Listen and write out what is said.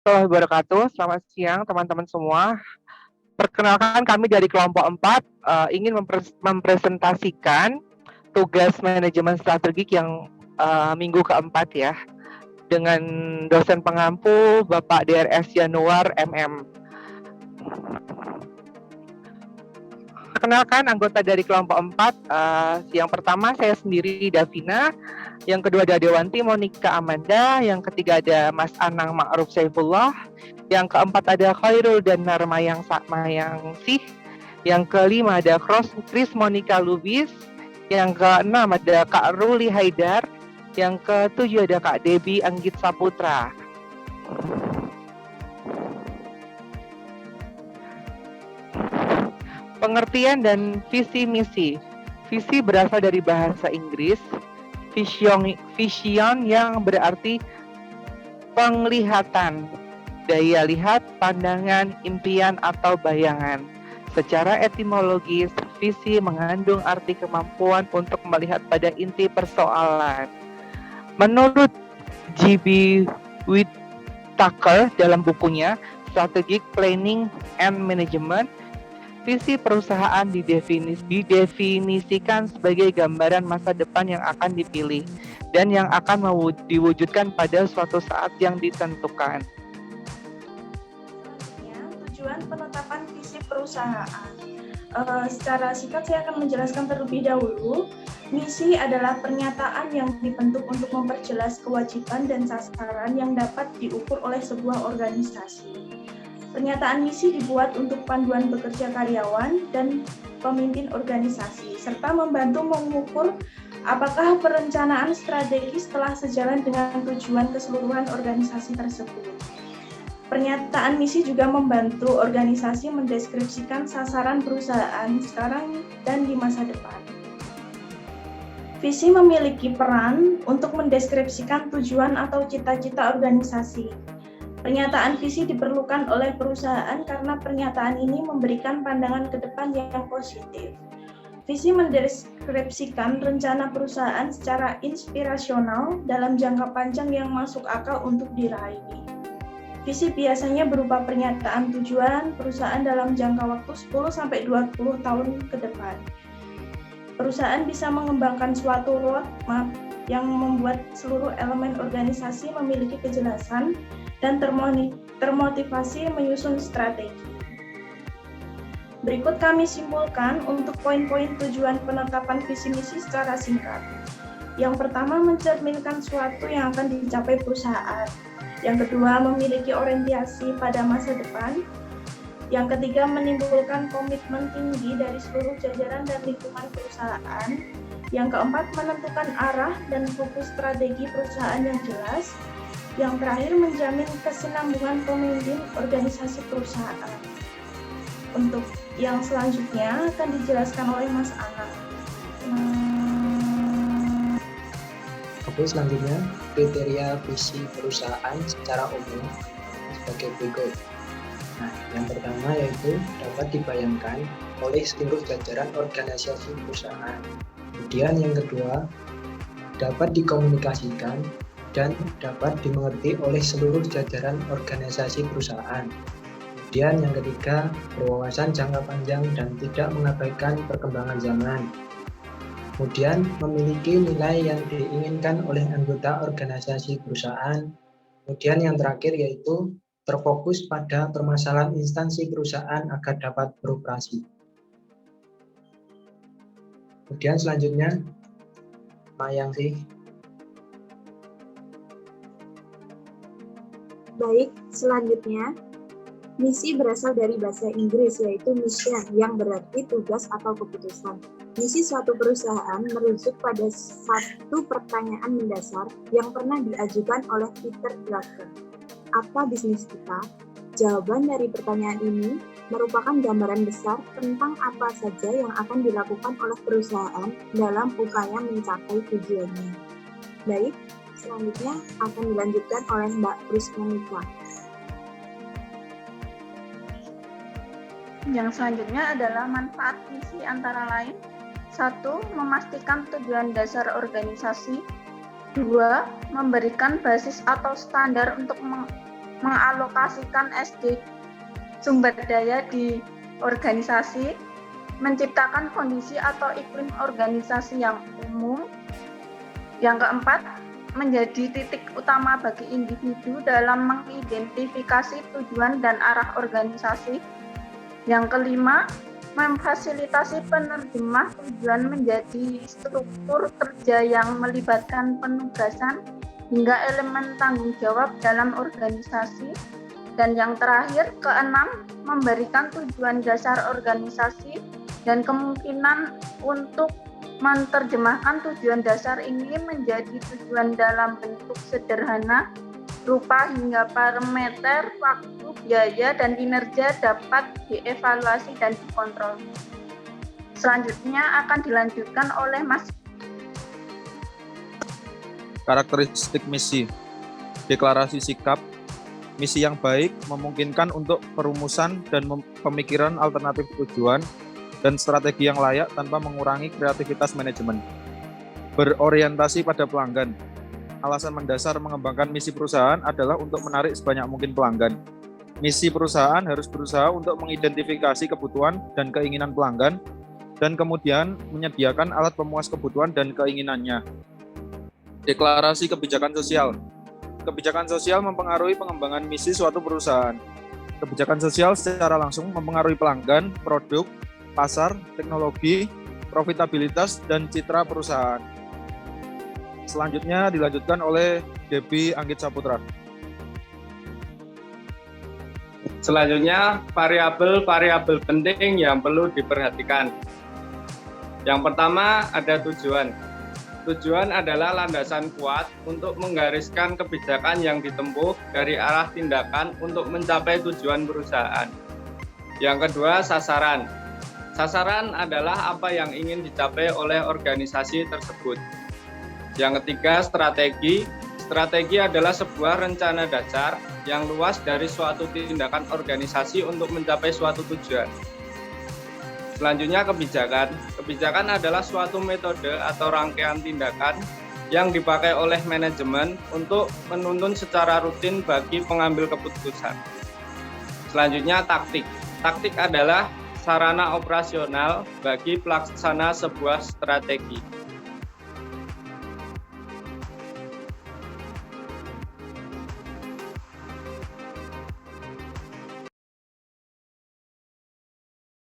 Warahmatullahi wabarakatuh. Selamat siang teman-teman semua. Perkenalkan kami dari kelompok 4 ingin mempresentasikan tugas manajemen strategik yang minggu keempat ya dengan dosen pengampu Bapak DRS Januar MM. Perkenalkan anggota dari kelompok 4, yang pertama saya sendiri Davina, yang kedua ada Dewanti Monika Amanda, yang ketiga ada Mas Anang Ma'ruf Saifullah, yang keempat ada Khairul dan Narmayang Sih, yang kelima ada Chris Monika Lubis, yang keenam ada Kak Ruli Haidar, yang ketujuh ada Kak Debi Anggit Saputra. Pengertian dan visi misi. Visi berasal dari bahasa Inggris, vision yang berarti penglihatan, daya lihat, pandangan, impian atau bayangan. Secara etimologis, visi mengandung arti kemampuan untuk melihat pada inti persoalan. Menurut G.B. Whittaker dalam bukunya Strategic Planning and Management, visi perusahaan didefinisikan sebagai gambaran masa depan yang akan dipilih dan yang akan diwujudkan pada suatu saat yang ditentukan. Tujuan penetapan visi perusahaan. Secara singkat saya akan menjelaskan terlebih dahulu. Misi adalah pernyataan yang dibentuk untuk memperjelas kewajiban dan sasaran yang dapat diukur oleh sebuah organisasi. Pernyataan misi dibuat untuk panduan bekerja karyawan dan pemimpin organisasi, serta membantu mengukur apakah perencanaan strategis telah sejalan dengan tujuan keseluruhan organisasi tersebut. Pernyataan misi juga membantu organisasi mendeskripsikan sasaran perusahaan sekarang dan di masa depan. Visi memiliki peran untuk mendeskripsikan tujuan atau cita-cita organisasi. Pernyataan visi diperlukan oleh perusahaan karena pernyataan ini memberikan pandangan ke depan yang positif. Visi mendeskripsikan rencana perusahaan secara inspirasional dalam jangka panjang yang masuk akal untuk diraih. Visi biasanya berupa pernyataan tujuan perusahaan dalam jangka waktu 10-20 tahun ke depan. Perusahaan bisa mengembangkan suatu roadmap yang membuat seluruh elemen organisasi memiliki kejelasan dan termotivasi menyusun strategi. Berikut kami simpulkan untuk poin-poin tujuan penetapan visi misi secara singkat. Yang pertama, mencerminkan suatu yang akan dicapai perusahaan. Yang kedua, memiliki orientasi pada masa depan. Yang ketiga, menimbulkan komitmen tinggi dari seluruh jajaran dan lingkungan perusahaan. Yang keempat, menentukan arah dan fokus strategi perusahaan yang jelas. Yang terakhir, menjamin kesinambungan pemimpin organisasi perusahaan. Untuk yang selanjutnya akan dijelaskan oleh Mas Anang. Oke, selanjutnya kriteria visi perusahaan secara umum sebagai berikut. Nah, yang pertama yaitu dapat dibayangkan oleh seluruh jajaran organisasi perusahaan. Kemudian yang kedua, dapat dikomunikasikan dan dapat dimengerti oleh seluruh jajaran organisasi perusahaan. Kemudian yang ketiga, berwawasan jangka panjang dan tidak mengabaikan perkembangan zaman. Kemudian memiliki nilai yang diinginkan oleh anggota organisasi perusahaan. Kemudian yang terakhir yaitu terfokus pada permasalahan instansi perusahaan agar dapat beroperasi. Kemudian selanjutnya, Mayang sih. Baik, selanjutnya, misi berasal dari bahasa Inggris yaitu mission yang berarti tugas atau keputusan. Misi suatu perusahaan merujuk pada satu pertanyaan mendasar yang pernah diajukan oleh Peter Drucker. Apa bisnis kita? Jawaban dari pertanyaan ini merupakan gambaran besar tentang apa saja yang akan dilakukan oleh perusahaan dalam upaya mencapai tujuannya. Baik, selanjutnya akan dilanjutkan oleh Mbak Chris Monika. Yang selanjutnya adalah manfaat visi antara lain. 1. Memastikan tujuan dasar organisasi. 2. Memberikan basis atau standar untuk mengalokasikan SD sumber daya di organisasi, menciptakan kondisi atau iklim organisasi yang umum. Yang keempat, menjadi titik utama bagi individu dalam mengidentifikasi tujuan dan arah organisasi. Yang kelima, memfasilitasi penerjemah tujuan menjadi struktur kerja yang melibatkan penugasan hingga elemen tanggung jawab dalam organisasi. Dan yang terakhir, keenam, memberikan tujuan dasar organisasi dan kemungkinan untuk menerjemahkan tujuan dasar ini menjadi tujuan dalam bentuk sederhana, rupa hingga parameter, waktu, biaya, dan kinerja dapat dievaluasi dan dikontrol. Selanjutnya akan dilanjutkan oleh Mas. Karakteristik misi. Deklarasi sikap. Misi yang baik memungkinkan untuk perumusan dan pemikiran alternatif tujuan dan strategi yang layak tanpa mengurangi kreativitas manajemen. Berorientasi pada pelanggan. Alasan mendasar mengembangkan misi perusahaan adalah untuk menarik sebanyak mungkin pelanggan. Misi perusahaan harus berusaha untuk mengidentifikasi kebutuhan dan keinginan pelanggan dan kemudian menyediakan alat pemuas kebutuhan dan keinginannya. Deklarasi kebijakan sosial. Kebijakan sosial mempengaruhi pengembangan misi suatu perusahaan. Kebijakan sosial secara langsung mempengaruhi pelanggan, produk, pasar, teknologi, profitabilitas, dan citra perusahaan. Selanjutnya dilanjutkan oleh Debbie Anggit Saputra. Selanjutnya, variabel-variabel penting yang perlu diperhatikan. Yang pertama ada tujuan. Tujuan adalah landasan kuat untuk menggariskan kebijakan yang ditempuh dari arah tindakan untuk mencapai tujuan perusahaan. Yang kedua, sasaran. Sasaran adalah apa yang ingin dicapai oleh organisasi tersebut. Yang ketiga, strategi. Strategi adalah sebuah rencana dasar yang luas dari suatu tindakan organisasi untuk mencapai suatu tujuan. Selanjutnya, kebijakan. Kebijakan adalah suatu metode atau rangkaian tindakan yang dipakai oleh manajemen untuk menuntun secara rutin bagi pengambil keputusan. Selanjutnya, taktik. Taktik adalah sarana operasional bagi pelaksana sebuah strategi.